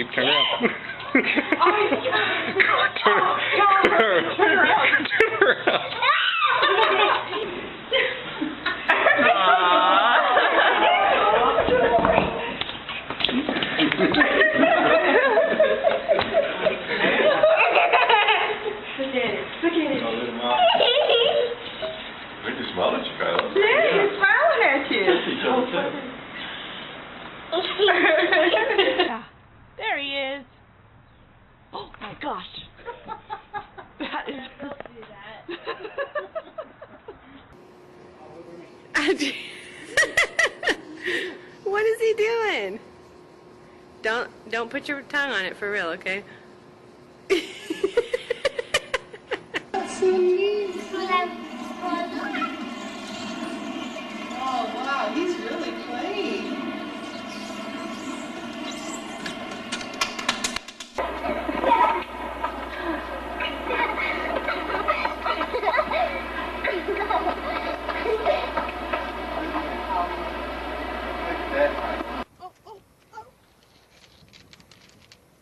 Keep turning around. Turn around. Yeah. There he is. Oh my gosh. That is. What is he doing? Don't put your tongue on it for real, okay? Oh wow, he's really playing.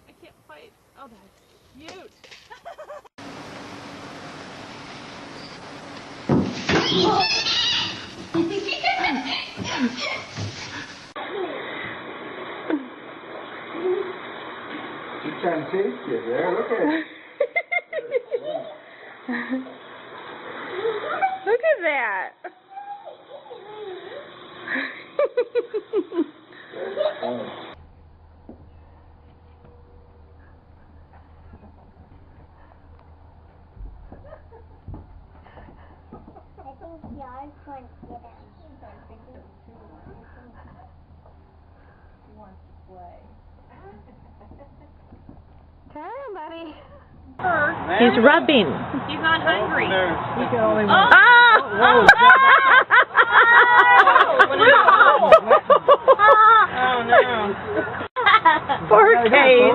I can't fight. Oh, that's cute. She's trying to chase you there. Look at it. Look at that. Come on, buddy. He's rubbing. He's not hungry. You can only Oh no. Poor Kate.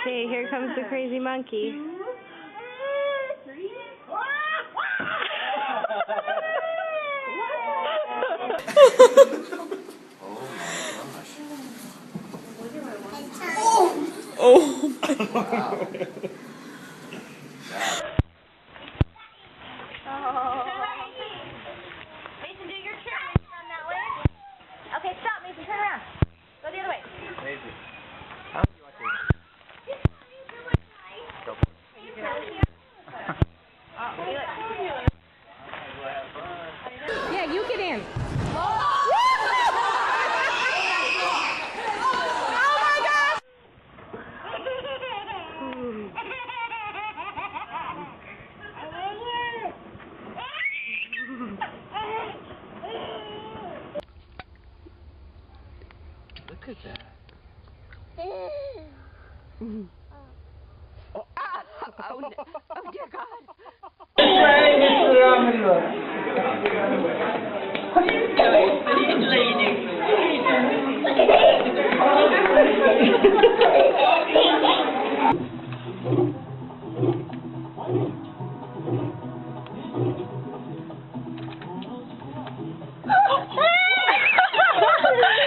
Okay, here comes the crazy monkey. Oh! Mason, do your turn. Turn that way. Okay, stop, Mason. Turn around. Go the other way. Mason. Yeah, you get in. Look at that. Oh dear God.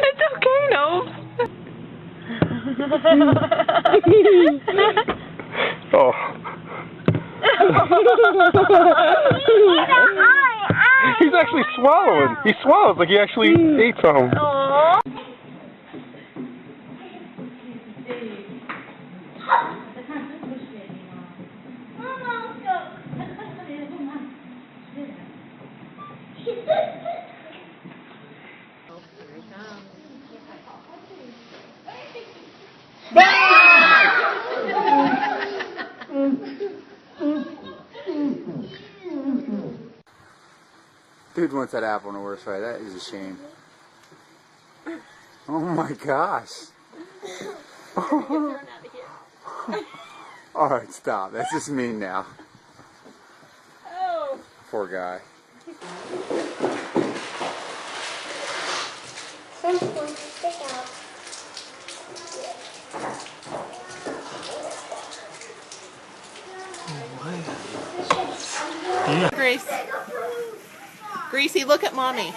It's okay, no. Oh. He's actually swallowing. He swallows like he actually ate some. Dude wants that apple in a worse way. That is a shame. Oh my gosh. Alright, stop. That's just mean now. Poor guy. Grace. Gracie, look at mommy.